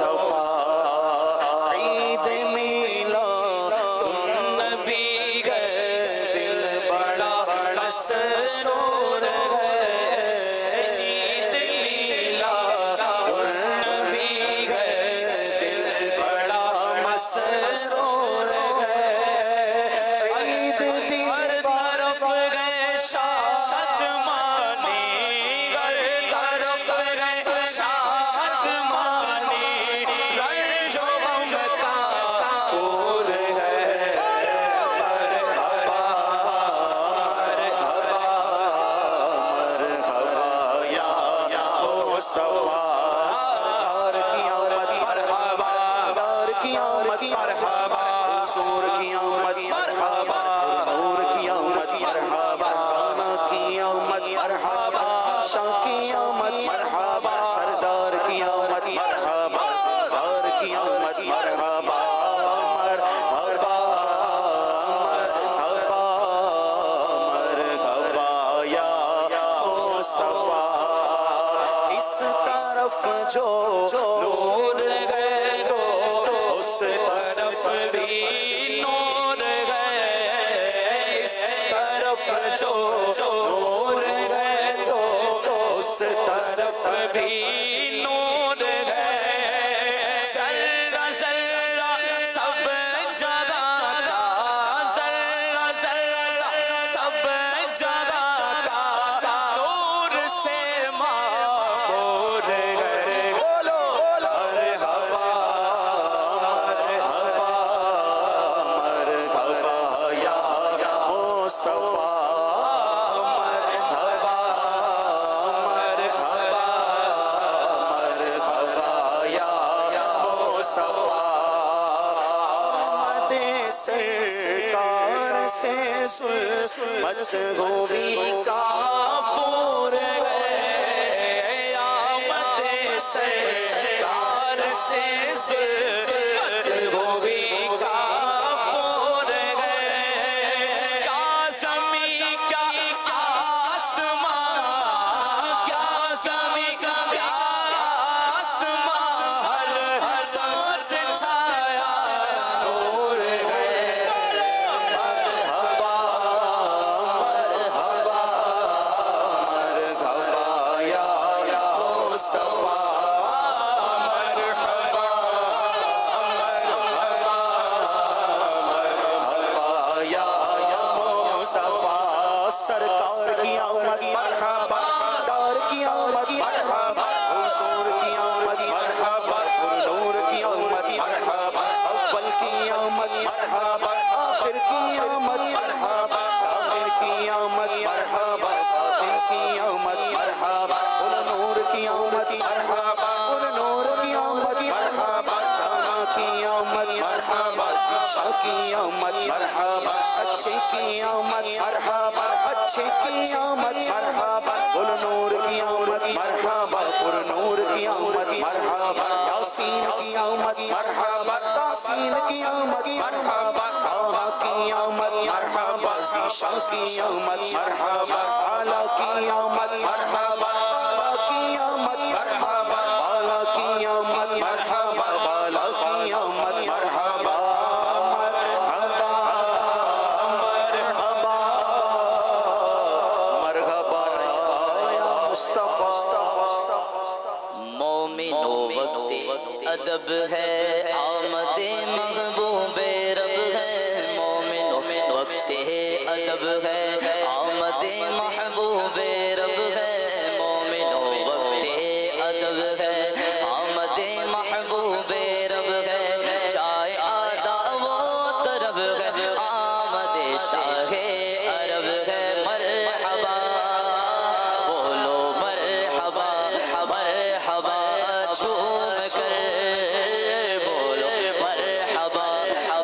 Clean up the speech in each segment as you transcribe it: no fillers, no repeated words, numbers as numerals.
مصطفیٰ عید میلاد النبی ہے دل بڑا مسرور ہے عید میلاد النبی ہے دل بڑا مسرور ہے عید ہر طرف گئے شاد مانی ہر طرف گئے شاد مانی رنج و غم کا پھول ہے مرحبا یا مصطفیٰ سرکار کی آمد مرحبا دار کی آمد مرحبا حضور کی آمد مرحبا نور کی آمد مرحبا جانا کی آمد مرحبا شاہ کی آمد مرحبا سردار کی آمد مرحبا دار کی آمد مرحبا مرحبا مرحبا یا مصطفیٰ اس طرف جو نور گئے تو اس طرف بھی نور گئے اس طرف جو نور گئے تو اس طرف بھی نور گئے ذرہ ذرہ سب جگہ کا ذرہ ذرہ سب جگہ کا نور سے معمور گئے بولو مرحبا مرحبا یا مصطفیٰ مرحبا مرحبا یا مصطفیٰ آمد سرکار سے ظلمت گوی کا پور گئے آمد سرکار سے ظلمت گوی کا پور گئے کیا زمین کیا آسمان کیا زمین کیا آسمان ہر سب سے چھایا نور ہے مرحبا مرحبا یا مصطفیٰ مرحبا مرحبا یا مصطفیٰ سرکار کی آمد مرحبا دار کی آمد مرحبا حضور کی آمد مرحبا نور کی آمد مرحبا اول کی آمد مرحبا آخر کی آمد مرحبا آخر کی آمد مرحبا باطن کی آمد مرحبا نور کی آمد مرحبا نور کی آمد مرحبا جانا کی آمد مرحبا شاہ کی آمد مرحبا سچے کی آمد مرحبا اچھے کی آمد مرحبا نور کی آمد مرحبا نور کی آمد مرحبا یاسین کی آمد مرحبا تاسین کی آمد مرحبا طه کی آمد مرحبا شاہ کی آمد مرحبا اعلیٰ کی آمد مرحبا بالا کی آمد مرحبا بالا کی آمد مرحبا بالا کی آمد مرحبا مرحبا مرحبا مرحبا یا مصطفیٰ مومنو وقت ادب ہے آمد محبوب رب ہے مومنو وقت ادب ہے آمد محبوب رب ہے مومنو وقت ادب ہے آمد محبوب رب ہے چاہے آداب و طرب ہے آمد شاہ عرب ہے مرحبا بولو مرحبا مرحبا جھوم کر بولو مرحبا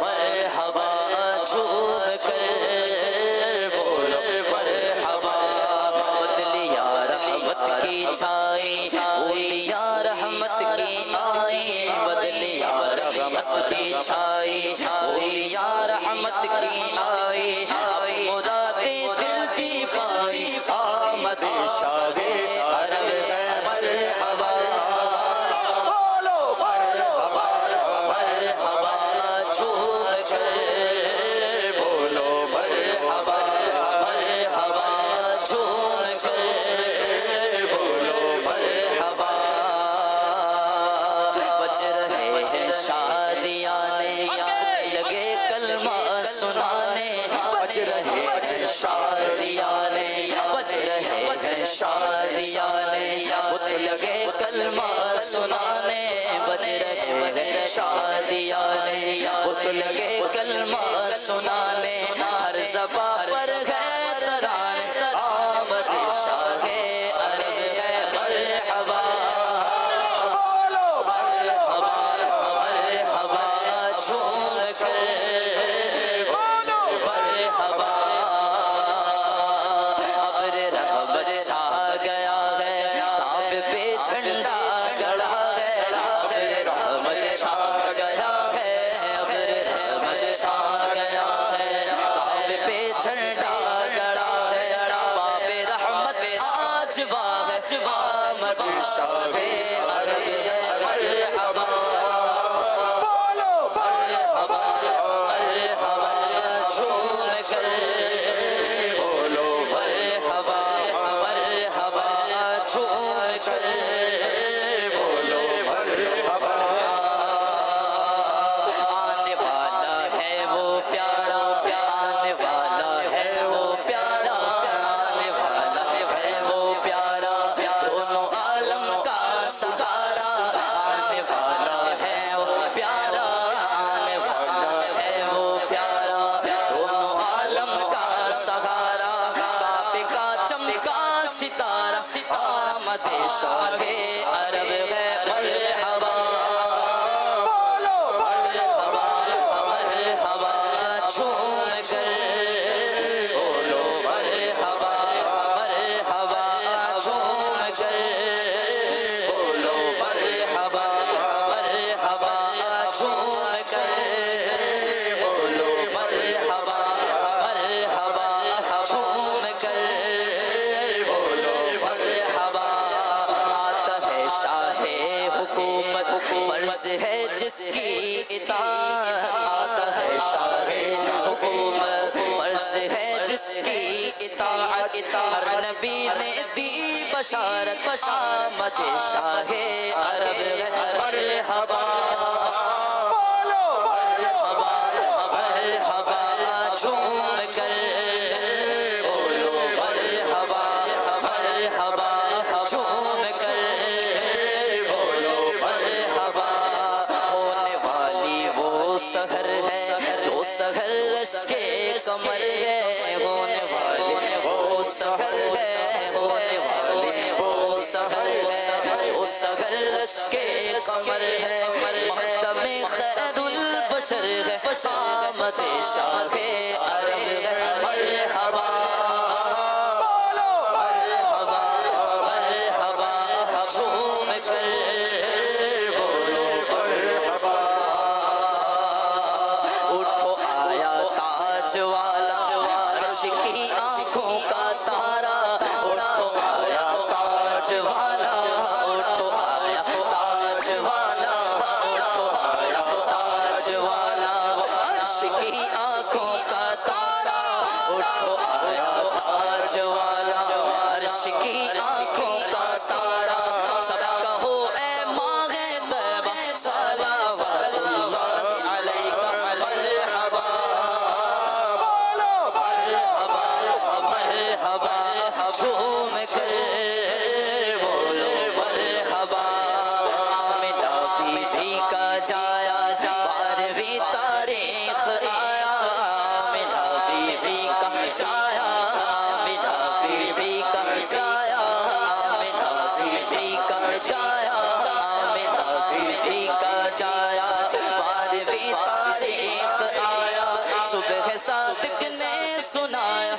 مرحبا جھوم کر بولو مرحبا بدلیا رحمت کی چھائی اولیاء رحمت کی آئی بدلیا رحمت کی چھائی اولیاء رحمت کی آئی مراد دل کی پائی آمد شاہ عرب ہے مرحبا بولو رہے شادیاں لگے کلمہ سنانے بج رہے ہیں شادیاں بج رہے ہیں شادیاں بت لگے کلمہ سنانے بج رہے ہیں شادیاں بت لگے کلمہ سنانے ہر زباں پر ہے ترانے آمد شاہ عرب ہے مرحبا مرحبا مرحبا جھوم کر مرحبا ابر رحمت چھا گیا ہے تاب پہ جھنڈا گڑا ہے ابر رحمت چھا گیا ہے ابر رحمت چھا گیا ہے تاب پہ جھنڈا گڑا ہے باب رحمت آج باغ آمد شاہ عرب ہے مرحبا مرحبا مرحبا جھوم کر بولو مرحبا مرحبا جھوم کر بولو مرحبا آنے والا ہے وہ پیارا آنے والا ہے وہ پیارا آنے والا ہے وہ پیارا دونوں عالم کا سہارا آنے والا ہے وہ پیارا آنے والا ہے وہ پیارا دونوں عالم کا سہارا کعبے کا چمکا ستارہ آمد شاہ عرب ہے مرحبا مرحبا مرحبا جھوم کر بولو مرحبا مرحبا جھوم کر بولو مرحبا مرحبا جھوم کر بولو مرحبا مرحبا جھوم کر بولو مرحبا آتا ہے شاہ حکومت فرض ہے جس کی اطاعت آتا ہے شاہ حکومت فرض ہے جس کی اطاعت ہر نبی نے دی بشارت آمد شاہ عرب ہے مرحبا مرحبا مرحبا جھوم کر بولو مرحبا مرحبا جھوم کر بولو مرحبا ہونے والی وہ سحر ہے جو سحر لشکے کمر ہے ہونے والی وہ سحر ہے ہونے والی وہ سحر ہے جو سحر لشکے کمر ہے مقدم خیر البشر ہے آمد شاہ عرب ہے مرحبا مرحبا مرحبا جھوم کر بولو مرحبا اٹھو آیا تاج والا عرش کی آنکھوں کا تارا اٹھو آیا تاج والا اٹھو آیا تاج والا اٹھو آیا تاج والا عرش کی آنکھوں کا تارا اٹھو آیا تاج والا عرش کی آنکھوں کا تارا سب کہو اے ماہ طیبہ صلوات اللہ علیکہ مرحبا مرحبا مرحبا جھوم کر بولو مرحبا آمنہ بی بی کا جایا 12ویں تاریخ آیا آمنہ بی بی کا جایا آمنہ بی بی کا جایا آمنہ بی بی کا جایا آمنہ بی بی کا جایا 12ویں تاریخ آیا صبح صادق نے سنایا